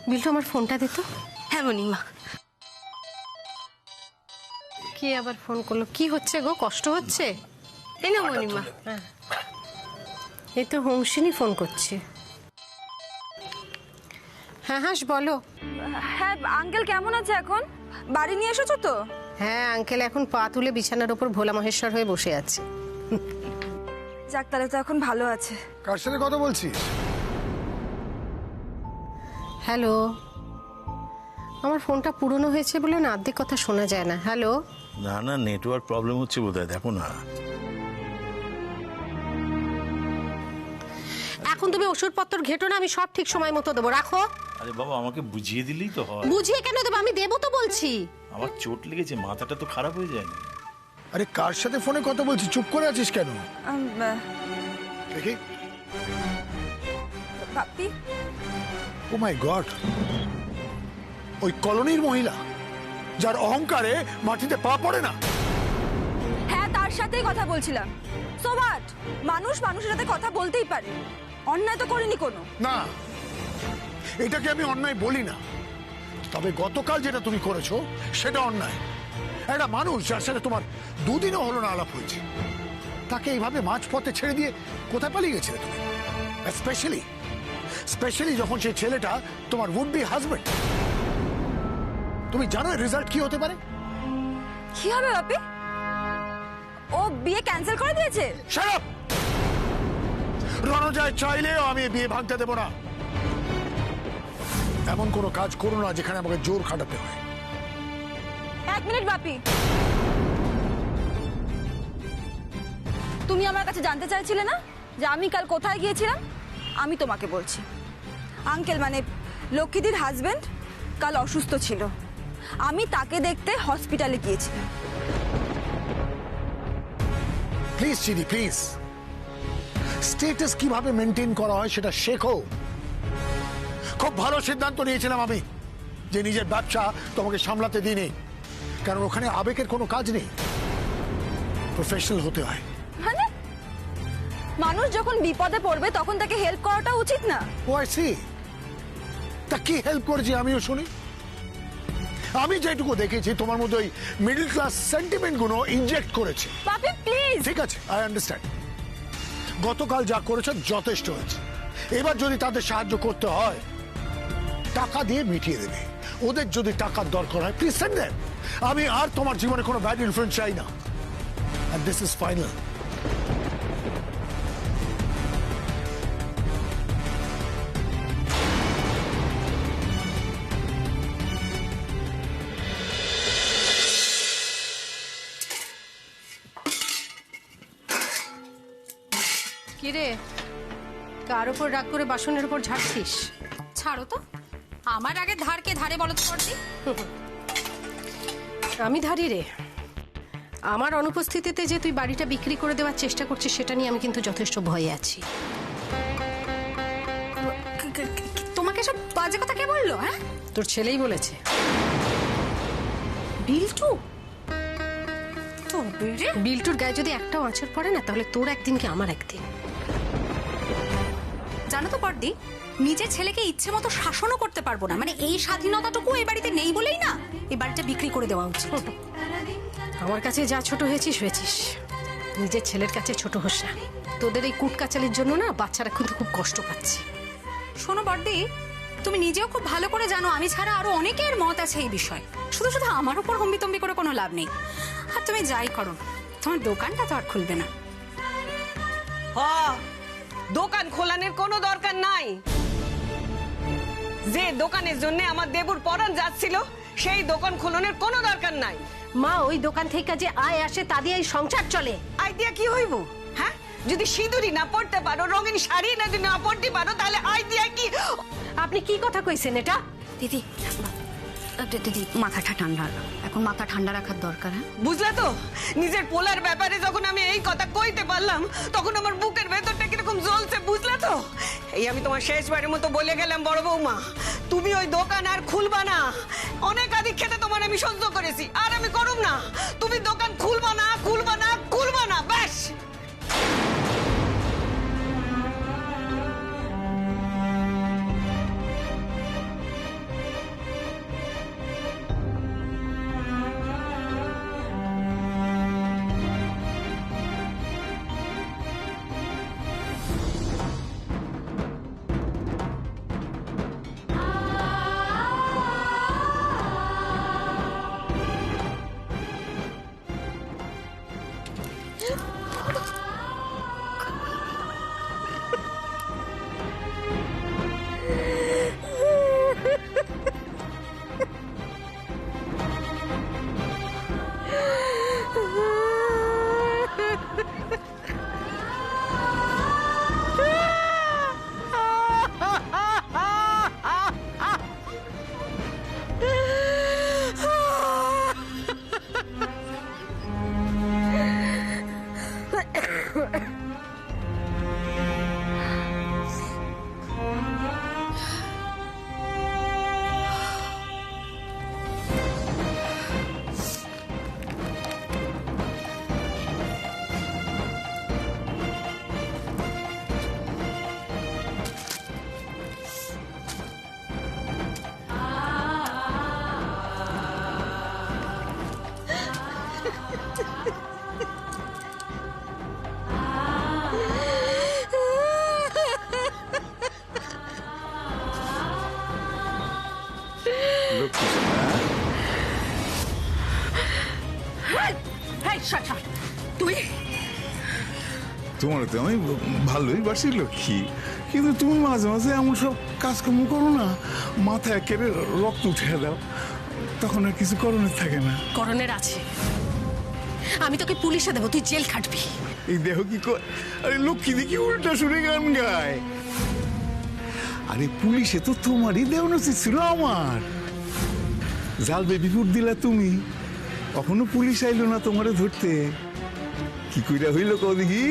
বিল্টু আমার ফোনটা দে তো। হ্যাঁ মণিমা। কে আবার ফোন করলো? কি হচ্ছে গো? কষ্ট হচ্ছে? এই না মণিমা। হ্যাঁ, এই তো হংসিনী ফোন করছে। হ্যাঁ হাস বলো। হ্যাঁ আঙ্কেল কেমন আছে এখন? বাড়ি নিয়ে এসেছো তো? হ্যাঁ আঙ্কেল এখন পা তুলে বিছানার ওপর ভোলা মহেশ্বর হয়ে বসে আছে। যাক তাহলে তো এখন ভালো আছে। কার সাথে কথা বলছিস? হ্যালো, আমার ফোনটা পুরনো হয়েছে বলে না অর্ধেক কথা শোনা যায় না। হ্যালো। না না, নেটওয়ার্ক প্রবলেম হচ্ছে বোধহয়, দেখো না। এখন তুমি ওষুধপত্র ঘেটো না, আমি সব ঠিক সময় মতো দেবো। রাখো। আরে বাবা, আমাকে বুঝিয়ে দিলেই তো হয়। বুঝিয়ে কেন দেবো? আমি দেবো তো বলছি। আমার চোট লেগেছে, মাথাটা তো খারাপ হয়ে যায় না। আরে কার সাথে ফোনে কথা বলছিস? চুপ করে আছিস কেন? দেখি। বাপি। ও মাই গড, ওই কলোনির মহিলা যার অহংকারে মাটিতে পা পড়ে না। হ্যাঁ তার সাথেই কথা বলছিলাম। So what? মানুষ মানুষের সাথে কথা বলতেই পারে, অন্যায় তো করিনি কোনো। না, এটাকে আমি অন্যায় বলি না, তবে গতকাল যেটা তুমি করেছো সেটা অন্যায়। একটা মানুষ যার সাথে তোমার দুদিনও হলো না আলাপ হয়েছে, তাকে এইভাবে মাঝপথে ছেড়ে দিয়ে কোথায় পালিয়ে গেছিলে তুমি? স্পেশালি যখন সেই ছেলেটা তোমার উড বি হাজবেন্ড। তুমি জানো রেজাল্ট কি হতে পারে? কি হবে বাপি? ও বিয়ে ক্যান্সেল করে দিয়েছে। Shut up! রণজয় চাইলেও আমি বিয়ে ভাঙতে দেব না। এমন কোনো কাজ করো না যেখানে আমাকে জোর খাটাতে হয়। এক মিনিট বাপি, তুমি আমার কাছে জানতে চাইছিলে না যে আমি কাল কোথায় গিয়েছিলাম? আমি তোমাকে বলছি, আঙ্কেল মানে লক্ষ্মীদির হাজবেন্ড কাল অসুস্থ ছিল, আমি তাকে দেখতে হসপিটালে গিয়েছিলাম। প্লিজ চিনি, প্লিজ, স্ট্যাটাস কিভাবে মেনটেন করা হয় সেটা শেখো। খুব ভালো সিদ্ধান্ত নিয়েছিলাম আমি যে নিজের ব্যবসা তোমাকে সামলাতে দিইনি, কারণ ওখানে আবেগের কোনো কাজ নেই, প্রফেশনাল হতে হয়। মানে মানুষ যখন বিপদে পড়বে তখন তাকে হেল্প করাটা উচিত না? ও আই সি। তা কি হেল্প করেছি আমিও শুনি। আমি যেটুকু দেখেছি তোমার মধ্যে ওই মিডল ক্লাস সেন্টিমেন্ট গুলো ইনজেক্ট করেছে। বাপি প্লিজ। ঠিক আছে, আই আন্ডারস্ট্যান্ড। গতকাল যা করেছে যথেষ্ট হয়েছে। এবার যদি তাদের সাহায্য করতে হয় টাকা দিয়ে মিটিয়ে দেবে। ওদের যদি টাকার দরকার হয় প্লিজ সেন্ড দেম। আমি আর তোমার জীবনে কোনো ব্যাড ইনফ্লুয়েন্স চাই না, এন্ড দিস ইজ ফাইনাল। কিরে, কার উপর রাগ করে বাসনের উপর ঝাড়ছিস? ছাড়ো তো, আমার আগে ধারকে ধারে বলো তো করতে। আমি ধারি রে। আমার অনুপস্থিতিতে যে তুই বাড়িটা বিক্রি করে দেওয়ার চেষ্টা করছিস সেটা নিয়ে আমি কিন্তু যথেষ্ট ভয়ে আছি। তোমাকে সব বাজে কথা কে বললো? হ্যাঁ, তোর ছেলেই বলেছে। বিল্টু? বিল্টুর গায়ে যদি একটাও আঁচড় পড়ে না তাহলে তোর একদিন কি আমার একদিন। জানো তো বড়দি, নিজের ছেলেকে ইচ্ছে মতো শাসনও করতে পারবো না, মানে এই স্বাধীনতাটুকু এই বাড়িতে নেই বলেই না এই বাড়িটা বিক্রি করে দেওয়া উচিত। আমার কাছে যা ছোট হয়েছিস হয়েছিস, নিজের ছেলের কাছে ছোট হোস না। তোদের এই কুটকাচালির জন্য না বাচ্চারা কিন্তু খুব কষ্ট পাচ্ছে। শোনো বড়দি, তুমি নিজেও খুব ভালো করে জানো আমি ছাড়া আরো অনেকের মত আছে এই বিষয়ে। শুধু শুধু আমার উপর হম্বিতম্বি করে কোনো লাভ নেই। আর তুমি যাই করো, তোমার দোকানটা তো আর খুলবে না। দোকান খোলানোর কোনো দরকার নাই। যে দোকানের জন্য আমার দেবুর পরাণ যাচ্ছিল সেই দোকান খোলানোর কোনো দরকার নাই। মা, ওই দোকান থেকে যে আয় আসে তা দিয়ে এই সংসার চলে। আয় দিয়া কি হইব? হ্যাঁ, যদি সিঁদুরি না পড়তে পারো, রঙিন শাড়ি যদি না পড়তে পারো, তাহলে আয় দিয়া কি? আপনি কি কথা কইছেন এটা? দিদি, দিদি মাথাটা ঠান্ডা, এখন মাথা ঠান্ডা রাখার দরকার। হ্যাঁ, বুঝলে তো, নিজের পোলার ব্যাপারে যখন আমি এই কথা কইতে পারলাম তখন আমার বুকের ভেতরটা কিরকম জ্বলছে, বুঝলে তো? এই আমি তোমার শেষবারের মতো বলে গেলাম বড় বৌমা, তুমি ওই দোকান আর খুলবা না। অনেক আদিক খেতে তোমার আমি সহ্য করেছি, আর আমি করব না। তুমি দোকান খুলবা না, খুলবা না, খুলবা না, ব্যাস। লক্ষ্মী সোনা। তুই তোমার তো আমি ভালোই বাসি লক্ষ্মী, কিন্তু তুমি মাঝে মাঝে এমন সব কাজকর্ম করো না, মাথায় একেবারে রক্ত উঠে দাও, তখন আর কিছু করণের থাকে না। করণের আছে, আমি তোকে পুলিশে দেবো, তুই জেল খাটবি। এই দেহ কি আরে লক্ষ্মী দেখি উল্টা সুরে গান গায়। আরে পুলিশে তো তোমারই দেওয়া উচিত ছিল আমার। জাল বিপুট দিলা তুমি, কখনো পুলিশ আইলো না তোমারে ধরতে। কি কইরা হইল কও দেখি?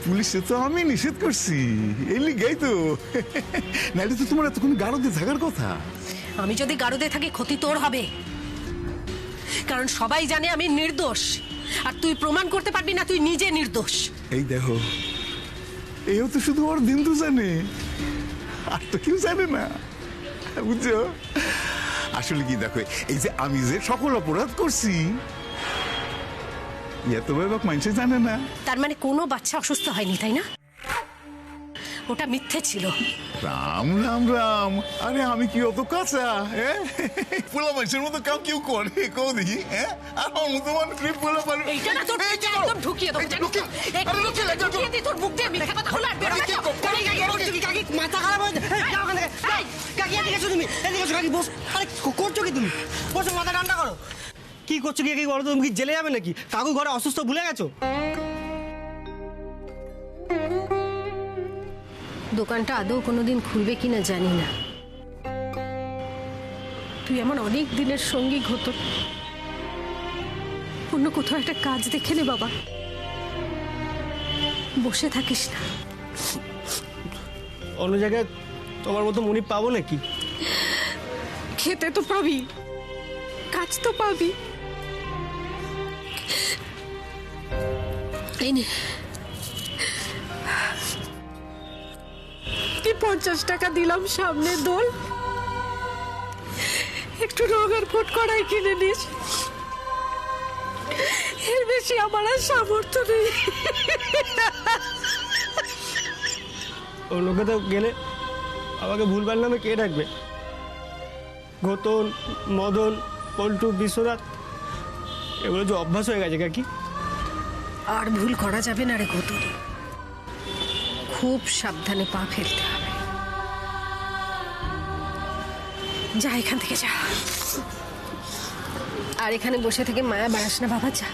পুলিশে তো আমি নিষেধ করছি, এই লিগাই তো। নাইলে তো তোমার এতক্ষণ গারদে থাকার কথা। আমি যদি গারদে থাকি ক্ষতি তোর হবে, কারণ সবাই জানে আমি নির্দোষ, আর তুই প্রমাণ করতে পারবি না তুই নিজে নির্দোষ। এই দেখো, এও তো শুধু ওর দিন তো জানে, আর তো কেউ জানে না, বুঝছো? আসলে কি দেখো, এই যে আমি যে সকল অপরাধ করছি, এত ব্যাপার মানুষে জানে না। তার মানে কোনো বাচ্চা অসুস্থ হয়নি, তাই না? ওটা মিথ্যে ছিল। রাম রাম রাম, আরে আমি কি অত কাঁচা? পোলা মানুষের মতো কাউ কেউ করে কেউ দেখি? আর আমার মতো মানুষ পোলা পারে এইটা না তোর একদম ঢুকিয়ে দেবো, ঢুকিয়ে দিই তোর মুখ দিয়ে মিথ্যা কথা হলো। আর বেরো না, কাকি মাথা খারাপ হয়েছে, কাকি এদিকে এসো, তুমি এদিকে এসো কাকি, বস। আরে করছো কি তুমি? বসো, মাথা ঠান্ডা করো। কি করছো কি বলো তো? তুমি কি জেলে যাবে নাকি? কাকু ঘরে অসুস্থ, ভুলে গেছো? দোকানটা আদৌ কোনোদিন খুলবে কিনা জানি না। তুই আমার অনেক দিনের সঙ্গী ঘটক, অন্য কোথাও একটা কাজ দেখে নে বাবা, বসে থাকিস না। অন্য জায়গায় তোমার মতো মনি পাবো নাকি? খেতে তো পাবি, কাজ তো পাবি। এই নে, কি 50 টাকা দিলাম, সামনে দোল, একটু রঙের ফুট কড়াই কিনে নিস, এর বেশি আমার আর সামর্থ্য নেই। অন্য কোথাও গেলে আমাকে ভুলবার নামে কে ডাকবে? ঘতন, মদন, পল্টু, বিশ্বনাথ, এগুলো যে অভ্যাস হয়ে গেছে কাকি। আর ভুল করা যাবে না রে ঘটন, খুব সাবধানে পা ফেলতে হবে। যা এখান থেকে যা, আর এখানে বসে থেকে মায়া বাড়াস না বাবা, যা।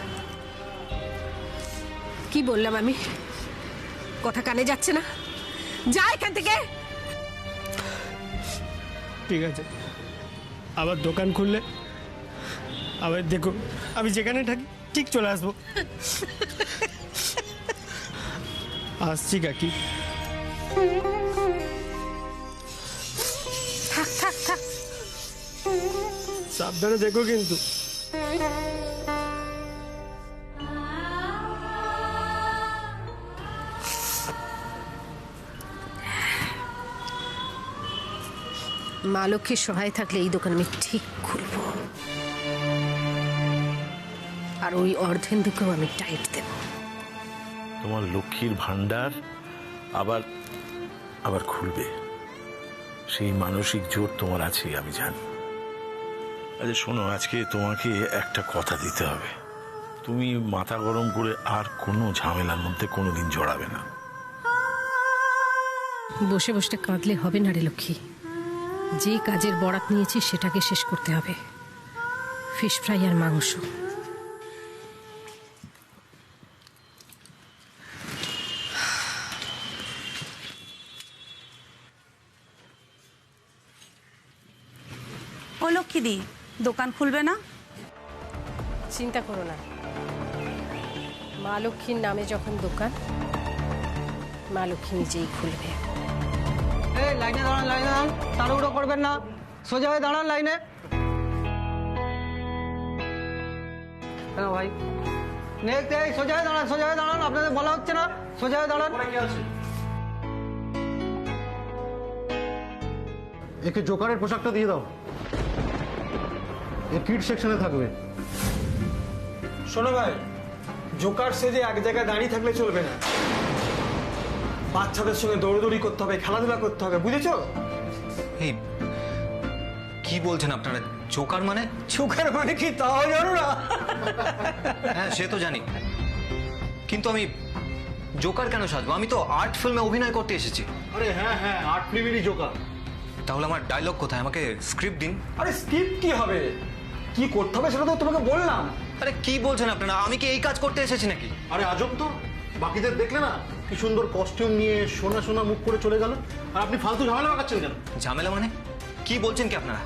কি বললাম আমি? কথা কানে যাচ্ছে না? যা এখান থেকে। ঠিক আছে, আবার দোকান খুললে আবার দেখো, আমি যেখানে থাকি ঠিক চলে আসবো। আসছি কাকি। থাক থাক থাক, সাবধানে দেখো কিন্তু। মা লক্ষ্মীর সহায় থাকলে এই দোকান আমি ঠিক খুলবো, আর ওই অর্ধেন্দুকেও আমি টাইট দেব। তোমার লক্ষ্মীর ভান্ডার আবার আবার খুলবে, সেই মানসিক জোর তোমার আছে আমি জানি। আচ্ছা শোনো, আজকে তোমাকে একটা কথা দিতে হবে, তুমি মাথা গরম করে আর কোনো ঝামেলার মধ্যে কোনোদিন জড়াবে না। বসে বসে কাঁদলে হবে না রে লক্ষ্মী, যে কাজের বরাত নিয়েছি সেটাকে শেষ করতে হবে। ফিশ ফ্রাই আর মাংস। ও লক্ষ্মীদি, দোকান খুলবে না? চিন্তা করো না, মা লক্ষ্মীর নামে যখন দোকান, মা লক্ষ্মী নিজেই খুলবে। এই লাইনে দাঁড়ান, লাইনে দাঁড়ান, তাড়াহুড়ো করবেন না, সোজা হয়ে দাঁড়ান লাইনে। কেন ভাই? নেক্সট, এই সোজা হয়ে দাঁড়ান, সোজা হয়ে দাঁড়ান, আপনাদের বলা হচ্ছে না, সোজা হয়ে দাঁড়ান। একে জোকারের পোশাকটা দিয়ে দাও, এ কিড সেকশনে থাকবে। শোনো ভাই, জোকার সেজে এক জায়গায় দাঁড়িয়ে থাকলে চলবে না, বাচ্চাদের সঙ্গে দৌড়দৌড়ি করতে হবে, খেলাধুলা করতে হবে, বুঝেছো? এই কি বলছেন আপনারা? জোকার মানে? চোখের মানে কি তাও জানো না? হ্যাঁ, সে তো জানি, কিন্তু আমি জোকার কেন সাজবো? আমি তো আর্ট ফিল্মে অভিনয় করতে এসেছি। আরে হ্যাঁ হ্যাঁ, আর্ট ফিল্মেরই জোকার। তাহলে আমার ডায়লগ কোথায়? আমাকে স্ক্রিপ্ট দিন। আরে স্ক্রিপ্ট কি হবে, কি করতে হবে সেটা তো তোমাকে বললাম। আরে কি বলছেন আপনারা? আমি কি এই কাজ করতে এসেছি নাকি? আরে আজব তো, বাকিদের দেখলে না কি সুন্দর কস্টিউম নিয়ে সোনা সোনা মুখ করে চলে গেল, আর আপনি ফালতু ঝামেলা লাগাচ্ছেন কেন? ঝামেলা মানে? কি বলছেন কি আপনারা?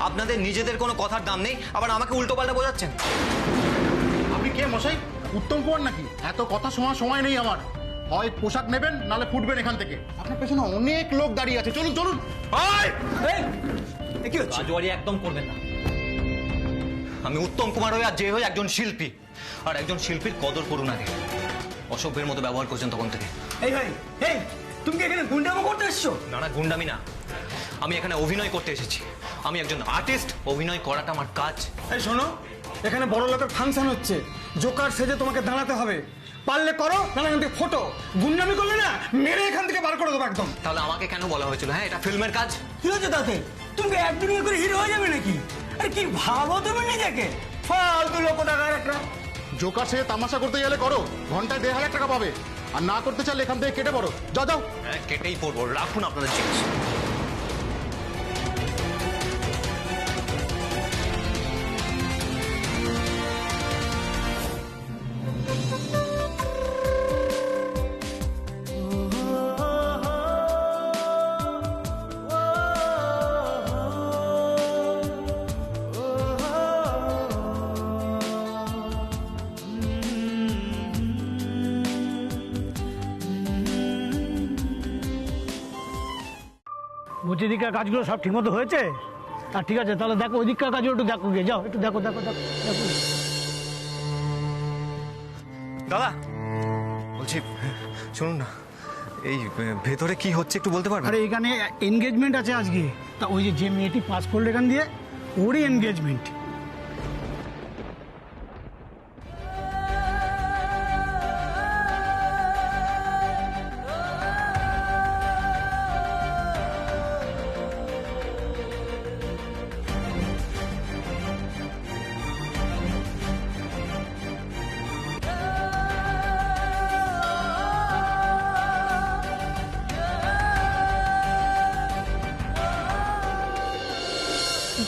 আপনাদের নিজেদের কোনো কথার দাম নেই, আবার আমাকে উল্টো পাল্টা বোঝাচ্ছেন। আপনি কে মশাই, উত্তম কুমার নাকি? এত কথা শোনার সময় নেই আমার। হয় পোশাক নেবেন, নালে ফুটবেন এখান থেকে। আপনার পেছনে অনেক লোক দাঁড়িয়ে আছে, চলুন চলুন। কি হচ্ছে? রাজওয়ারি একদম করবেন না। আমি উত্তম কুমার হয়ে আর যে হয়ে একজন শিল্পী, আর একজন শিল্পীর কদর করুন আগে। অসভ্যের মতো ব্যবহার করছেন তখন থেকে। এই ভাই, এই তুমি কি এখানে গুন্ডামো করতে এসছো? না না, গুন্ডামি না, আমি এখানে অভিনয় করতে এসেছি। আমি একজন আর্টিস্ট, অভিনয় করাটা আমার কাজ। এই শোনো, এখানে বড় লোকের ফাংশন হচ্ছে, জোকার সেজে তোমাকে দাঁড়াতে হবে। পারলে করো, নাহলে এখান থেকে ফটো। গুন্ডামি করলে না মেরে এখান থেকে বার করে দেবো একদম। তাহলে আমাকে কেন বলা হয়েছিল? হ্যাঁ, এটা ফিল্মের কাজ। কি হচ্ছে তাতে? তুমি একদিন করে হিরো হয়ে যাবে নাকি? আরে কি ভাবো তুমি নিজেকে? ফালতু লোক টাকার একটা। জোকার সে তামাশা করতে গেলে করো, ঘন্টায় 1,500 টাকা পাবে। আর না করতে চাইলে এখান থেকে কেটে পড়ো, যাও যাও। হ্যাঁ, কেটেই পড়বো। রাখুন আপনাদের জিনিস। বলছি এদিককার কাজগুলো সব ঠিকমতো হয়েছে? আর ঠিক আছে, তাহলে দেখো ওইদিককার কাজগুলো একটু দেখো গিয়ে, যাও একটু দেখো দেখো দেখো দেখো। দাদা বলছি, শুনুন না, এই ভেতরে কি হচ্ছে একটু বলতে পারবেন? আরে এখানে এনগেজমেন্ট আছে আজকে, তা ওই যে মেয়েটি পাস করলো এখান দিয়ে, ওরই এনগেজমেন্ট।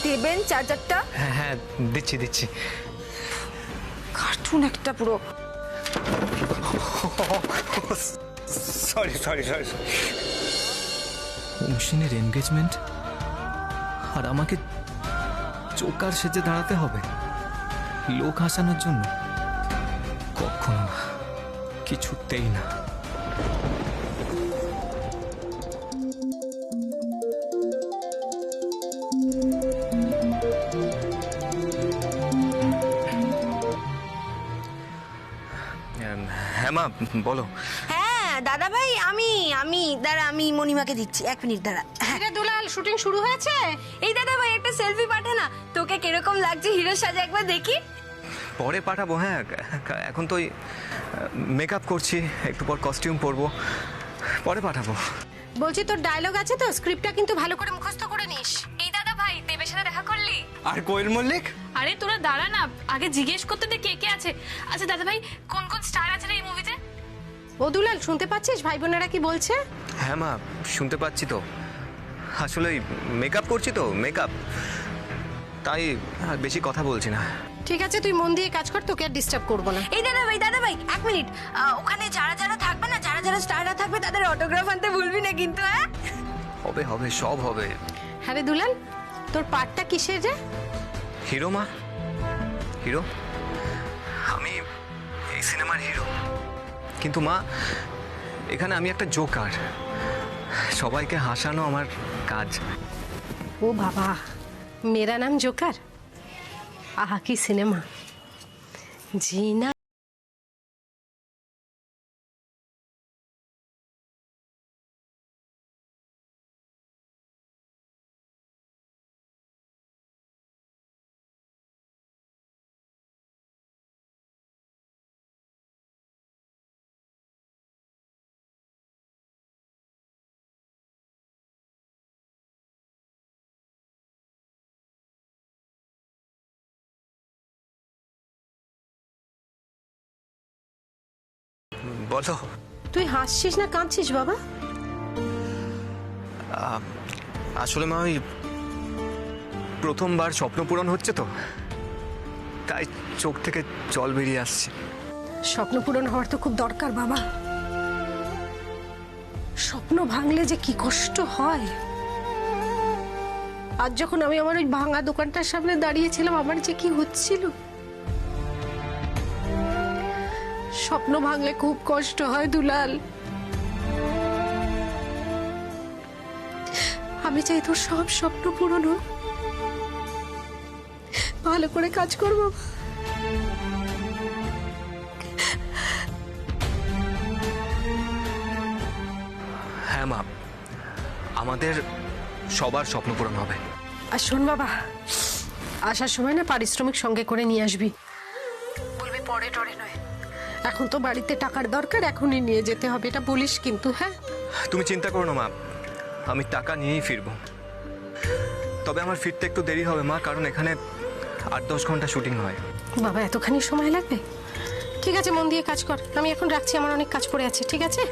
দেবেন চার্জারটা? হ্যাঁ হ্যাঁ, দিচ্ছি দিচ্ছি। কার্টুন একটা পুরো। Sorry sorry sorry. মেশিনের এনগেজমেন্ট, আর আমাকে জোকার সেজে দাঁড়াতে হবে লোক হাসানোর জন্য? কখনো না, কিছুতেই না। হ্যাঁ মা, বলো। হ্যাঁ দাদা ভাই, আমি মণিমাকে দিচ্ছি, 1 মিনিট দাঁড়া। আরে দুলাল, শুটিং শুরু হয়েছে? এই দাদা ভাই, একটা সেলফি পাঠা না, তোকে কিরকম লাগছে হিরো সাজে একবার দেখি। পরে পাঠাবো। হ্যাঁ, এখন তো মেকআপ করছি, একটু পর কস্টিউম পরবো, পরে পাঠাবো। বলছি তোর ডায়লগ আছে তো, স্ক্রিপ্টটা কিন্তু ভালো করে মুখস্থ করে নিস। এই দাদা ভাই, দেবের সাথে দেখা করলি? আর কোয়েল মল্লিক? আরে তোরা দাঁড়া না, আগে জিজ্ঞেস করতে দে কে কে আছে। আচ্ছা দাদা ভাই, কোন কোন স্টার আছে রে এই মুভিতে? ও দুলাল, শুনতে পাচ্ছিস ভাই বোনেরা কি বলছে? হ্যাঁ মা, শুনতে পাচ্ছি তো। আসলে মেকআপ করছি তো, মেকআপ, তাই আর বেশি কথা বলছি না। ঠিক আছে, তুই মন দিয়ে কাজ কর, তোকে আর ডিস্টার্ব করবো না। এই দাদা ভাই 1 মিনিট, ওখানে যারা যারা থাকবে না, যারা যারা স্টাররা থাকবে তাদের অটোগ্রাফ আনতে ভুলবি না কিন্তু। হ্যাঁ হবে হবে, সব হবে। হ্যাঁ রে দুলাল, তোর পার্টটা কিসের রে? হিরো মা, হিরো। আমি এই সিনেমার হিরো, কিন্তু মা এখানে আমি একটা জোকার। সবাইকে হাসানো আমার কাজ। ও বাবা, মেরা নাম জোকার। আহা কি সিনেমা, জিনা। বলো। তুই হাসছিস না কাঁদছিস বাবা? আসলে মা, ওই প্রথমবার স্বপ্ন পূরণ হচ্ছে তো, তাই চোখ থেকে জল বেরিয়ে আসছে। স্বপ্ন পূরণ হওয়ার তো খুব দরকার বাবা। স্বপ্ন ভাঙলে যে কি কষ্ট হয়। আজ যখন আমি আমার ওই ভাঙা দোকানটার সামনে দাঁড়িয়েছিলাম, আমার যে কি হচ্ছিল। স্বপ্ন ভাঙলে খুব কষ্ট হয় দুলাল। আমি চাই তোর সব স্বপ্ন পূরণ হোক। ভালো করে কাজ করব। হ্যাঁ মা, আমাদের সবার স্বপ্ন পূরণ হবে। আর শোন বাবা, আসার সময় না পারিশ্রমিক সঙ্গে করে নিয়ে আসবি। বলবি পরে টরে নয়, এখন তো বাড়িতে টাকার দরকার, এখনই নিয়ে যেতে হবে, এটা বলিস কিন্তু। হ্যাঁ, তুমি চিন্তা করো না মা, আমি টাকা নিয়েই ফিরবো। তবে আমার ফিরতে একটু দেরি হবে মা, কারণ এখানে 8-10 ঘন্টা শুটিং হয়। বাবা এতখানি সময় লাগবে? ঠিক আছে, মন দিয়ে কাজ কর। আমি এখন রাখছি, আমার অনেক কাজ পড়ে আছে। ঠিক আছে?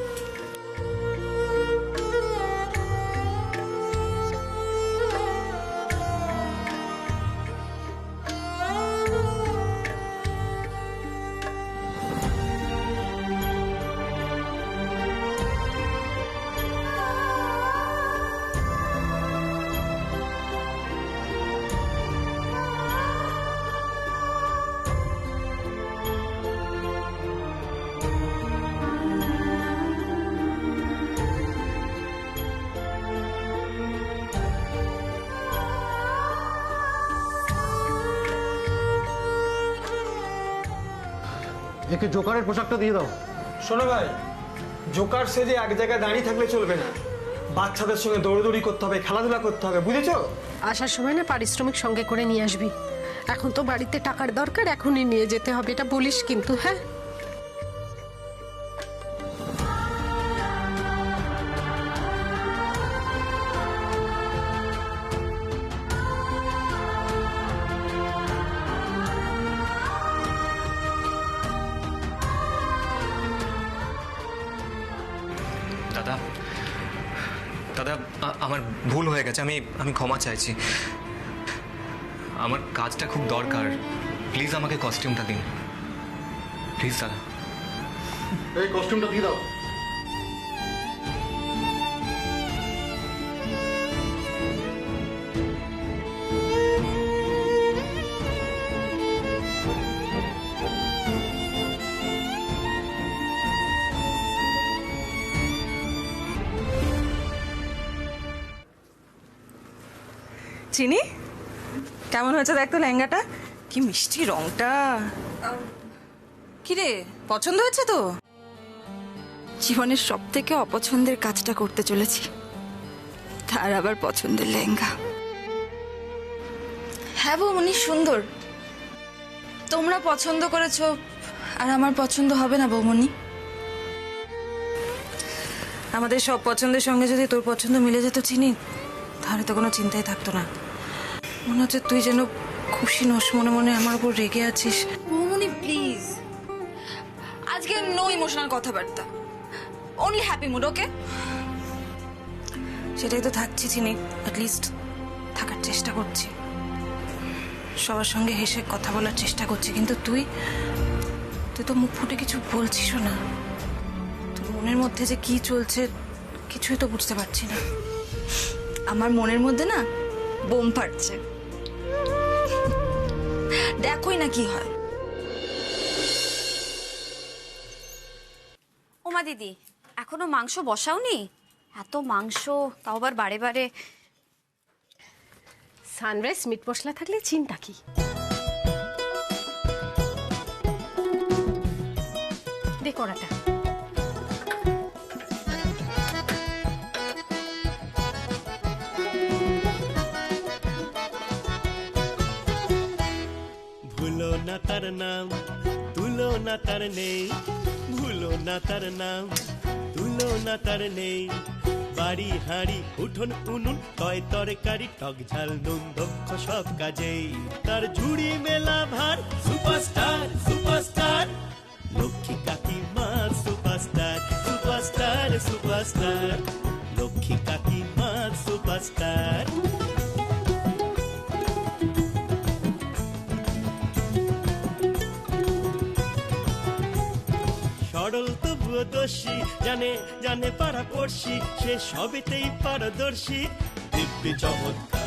একে জোকারের পোশাকটা দিয়ে দাও। শোনো ভাই, জোকার সেজে এক জায়গায় দাঁড়িয়ে থাকলে চলবে না। বাচ্চাদের সঙ্গে দৌড়দৌড়ি করতে হবে, খেলাধুলা করতে হবে, বুঝেছো? আসার সময় না পারিশ্রমিক সঙ্গে করে নিয়ে আসবি। এখন তো বাড়িতে টাকার দরকার, এখনই নিয়ে যেতে হবে, এটা বলিস কিন্তু। হ্যাঁ, দাদা, দাদা, আমার ভুল হয়ে গেছে, আমি ক্ষমা চাইছি। আমার কাজটা খুব দরকার, প্লিজ আমাকে কস্টিউমটা দিন, প্লিজ দাদা। এই কস্টিউমটা দিয়ে দাও। চিনি, কেমন হয়েছে দেখ তো লেহেঙ্গাটা? কি মিষ্টি রংটা। কিরে, পছন্দ হয়েছে তো? জীবনের সব থেকে অপছন্দের কাজটা করতে চলেছি, তার আবার পছন্দের লেহেঙ্গা। হ্যাঁ বৌমনি, সুন্দর। তোমরা পছন্দ করেছো আর আমার পছন্দ হবে না বৌমনি? আমাদের সব পছন্দের সঙ্গে যদি তোর পছন্দ মিলে যেত চিনি, তাহলে তো কোনো চিন্তাই থাকতো না। মনে হচ্ছে তুই যেন খুশি নস, মনে মনে আমার উপর রেগে আছিস। বৌমনি প্লিজ, আজকে নো ইমোশনাল কথাবার্তা, অনলি হ্যাপি মুড, ওকে? সেটাই তো থাকছি চিনি, অ্যাটলিস্ট থাকার চেষ্টা করছি, সবার সঙ্গে হেসে কথা বলার চেষ্টা করছি। কিন্তু তুই তো মুখ ফুটে কিছু বলছিস না। তোর মনের মধ্যে যে কি চলছে কিছুই তো বুঝতে পারছি না। আমার মনের মধ্যে না বোম ফাটছে, দেখোই না কি হয়। ওমা দিদি, এখনো মাংস বসাওনি? এত মাংস, তাও আবার বারে বারে। সানরাইজ মিট মশলা থাকলে চিন্তা কি। দে কড়াটা। ভুলো না তার নাম, তুলো না তার নেই, ভুলো না তার নাম, তুলো না তার নেই। বাড়ি হাঁড়ি উঠোন উনুন, তয় তরকারি টক ঝাল নুন, দক্ষ সব কাজেই তার ঝুড়ি মেলা ভার। সুপারস্টার, সুপারস্টার, লক্ষ্মী কাকিমা superstar. Superstar superstar superstar Lakshmi কাকিমা সুপারস্টার সরল তবুও দোষী জানে জানে পাড়া পড়শি সে সবেতেই পারদর্শী দিব্যি চমৎকার